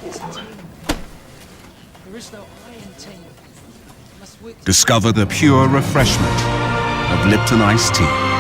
It's a team. There is no I in team. Must work Discover the pure refreshment of Lipton iced tea.